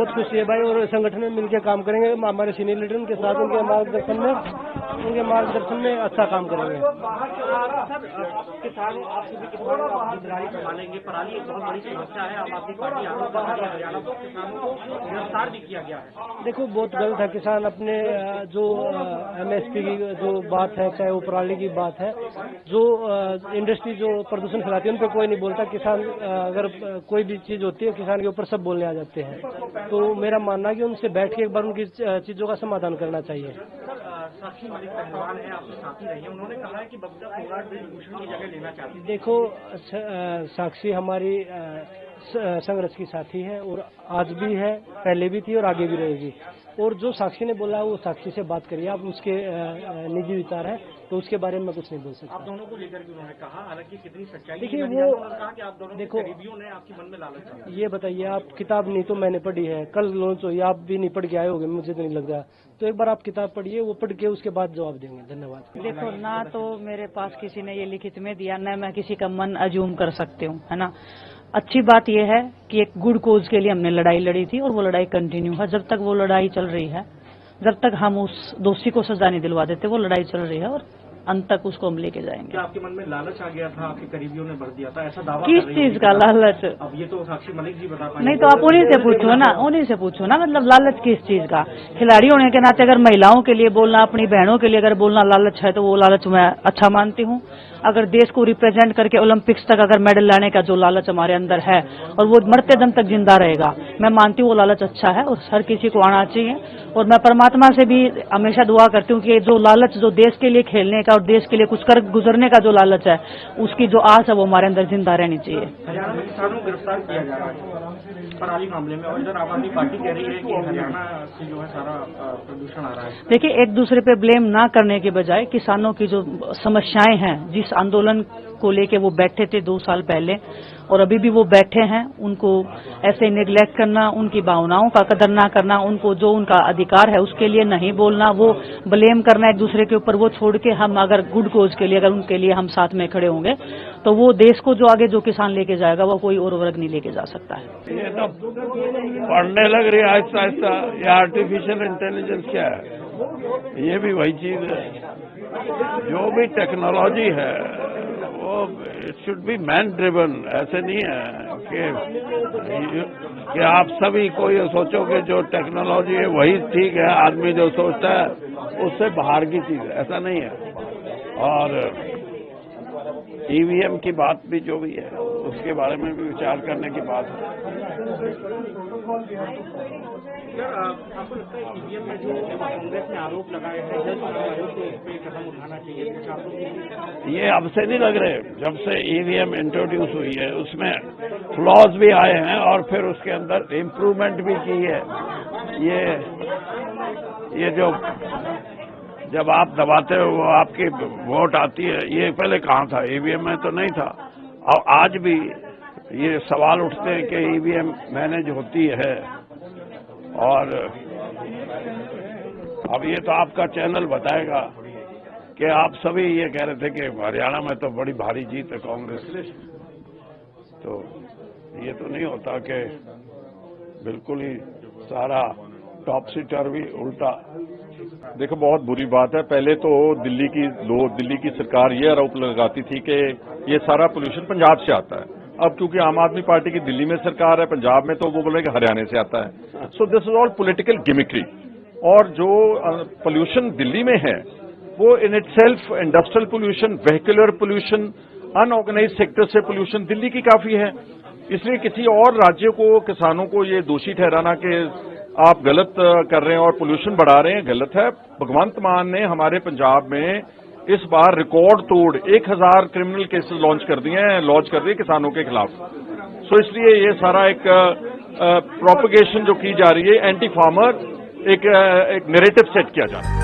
बहुत खुशी है भाई, और संगठन में मिलकर काम करेंगे हमारे सीनियर लीडर के साथ, उनके मार्गदर्शन में अच्छा काम करेंगे। किसान संभालेंगे, पराली एक बहुत बड़ी समस्या है। आम आदमी पार्टी आरोप कर रही है हरियाणा को किसानों को गिरफ्तार भी किया गया है। देखो बहुत गलत है, किसान अपने जो MSP की जो बात है, चाहे वो पराली की बात है, जो इंडस्ट्री जो प्रदूषण फैलाती है उन पर कोई नहीं बोलता। किसान अगर कोई भी चीज होती है किसान के ऊपर सब बोलने आ जाते हैं। तो मेरा मानना है कि उनसे बैठ के एक बार उनकी चीजों का समाधान करना चाहिए। साक्षी मलिक पहलवान है, आपके साथी रही है, उन्होंने कहा है कि बगदा कोराट ब्रिजभूषण की जगह लेना चाहती है। देखो साक्षी हमारी संघर्ष की साथी है, और आज भी है, पहले भी थी और आगे भी रहेगी। और जो साक्षी ने बोला है वो साक्षी से बात करिए आप, उसके निजी विचार है तो उसके बारे में मैं कुछ नहीं बोल सकता। आप दोनों को लेकर के उन्होंने कहा, हालांकि कितनी सच्चाई देखिए वो कहा कि आप दोनों देखो करीबियों ने आपके मन में लालच। ये बताइए, आप किताब नहीं तो मैंने पढ़ी है, कल लॉन्च हुई, आप भी नहीं पढ़ के आए होंगे, मुझे तो नहीं लग रहा। तो एक बार आप किताब पढ़िए, वो पढ़ के उसके बाद जवाब देंगे। धन्यवाद। देखो ना तो मेरे पास किसी ने ये लिखित में दिया, न मैं किसी का मन अज्यूम कर सकती हूँ, है ना। अच्छी बात यह है कि एक गुड कोज के लिए हमने लड़ाई लड़ी थी और वो लड़ाई कंटिन्यू है। जब तक वो लड़ाई चल रही है, जब तक हम उस दोषी को सजा नहीं दिलवा देते, वो लड़ाई चल रही है और अंत तक उसको हम लेके जाएंगे। क्या आपके मन में लालच आ गया था, आपके करीबियों ने भर दिया था, ऐसा दावा किस चीज का लालच? अब ये तो साक्षी मलिक जी बता पाएंगे। नहीं तो आप उन्हीं से पूछो ना, उन्हीं से पूछो ना, मतलब लालच किस चीज का। खिलाड़ी होने के नाते अगर महिलाओं के लिए बोलना, अपनी बहनों के लिए अगर बोलना लालच है तो वो लालच मैं अच्छा मानती हूँ। अगर देश को रिप्रेजेंट करके ओलंपिक्स तक अगर मेडल लाने का जो लालच हमारे अंदर है और वो मरते दम तक जिंदा रहेगा, मैं मानती हूँ वो लालच अच्छा है और हर किसी को आना चाहिए। और मैं परमात्मा से भी हमेशा दुआ करती हूँ कि जो लालच, जो देश के लिए खेलने का और देश के लिए कुछ कर गुजरने का जो लालच है, उसकी जो आस है वो हमारे अंदर जिंदा रहनी चाहिए। हरियाणा में किसानों को गिरफ्तार किया जा रहा है पराली मामले में, और इधर आम आदमी पार्टी कह रही है कि हरियाणा से जो है सारा प्रदूषण आ रहा है। देखिए, एक दूसरे पे ब्लेम ना करने के बजाय किसानों की जो समस्याएं हैं, जिस आंदोलन को लेके वो बैठे थे 2 साल पहले और अभी भी वो बैठे हैं, उनको ऐसे निगलेक्ट करना, उनकी भावनाओं का कदर ना करना, उनको जो उनका अधिकार है उसके लिए नहीं बोलना, वो ब्लेम करना एक दूसरे के ऊपर, वो छोड़ के हम अगर गुड कोज के लिए, अगर उनके लिए हम साथ में खड़े होंगे तो वो देश को जो आगे जो किसान लेके जाएगा वो कोई और वर्ग नहीं लेके जा सकता है। ये तो पढ़ने लग रही है आहिस्ता आहिस्ता, ये आर्टिफिशियल इंटेलिजेंस क्या है, ये भी वही चीज है। जो भी टेक्नोलॉजी है वो it should be man driven. ऐसे नहीं है कि आप सभी को ये सोचो कि जो टेक्नोलॉजी है वही ठीक है, आदमी जो सोचता है उससे बाहर की चीज है, ऐसा नहीं है। और EVM की बात भी जो भी है उसके बारे में भी विचार करने की बात है। आपको लगता है EVM में जो कांग्रेस ने आरोप लगाए हैं, जज आयोग को इस पे कदम उठाना चाहिए? ये अब से नहीं लग रहे, जब से EVM इंट्रोड्यूस हुई है उसमें फ्लॉज भी आए हैं और फिर उसके अंदर इम्प्रूवमेंट भी की है। ये जो जब आप दबाते हो वो आपकी वोट आती है, ये पहले कहाँ था, EVM में तो नहीं था। और आज भी ये सवाल उठते हैं कि EVM मैनेज होती है। और अब ये तो आपका चैनल बताएगा कि आप सभी ये कह रहे थे कि हरियाणा में तो बड़ी भारी जीत है कांग्रेस, तो ये तो नहीं होता कि बिल्कुल ही सारा टॉपसी टर्वी उल्टा। देखो, बहुत बुरी बात है। पहले तो दिल्ली की सरकार ये आरोप लगाती थी कि ये सारा पोल्यूशन पंजाब से आता है। अब क्योंकि आम आदमी पार्टी की दिल्ली में सरकार है, पंजाब में, तो वो बोले कि हरियाणा से आता है। So this is all political gimmickry. और जो पोल्यूशन दिल्ली में है वो in itself industrial pollution, vehicular pollution, unorganised sector से पोल्यूशन दिल्ली की काफी है। इसलिए किसी और राज्य को, किसानों को ये दोषी ठहराना कि आप गलत कर रहे हैं और पोल्यूशन बढ़ा रहे हैं, गलत है। भगवंत मान ने हमारे पंजाब में इस बार रिकॉर्ड तोड़ 1000 क्रिमिनल केसेस लॉन्च कर दिए किसानों के खिलाफ। सो इसलिए ये सारा एक प्रोपगेशन जो की जा रही है, एंटी फार्मर एक नैरेटिव सेट किया जा रहा है।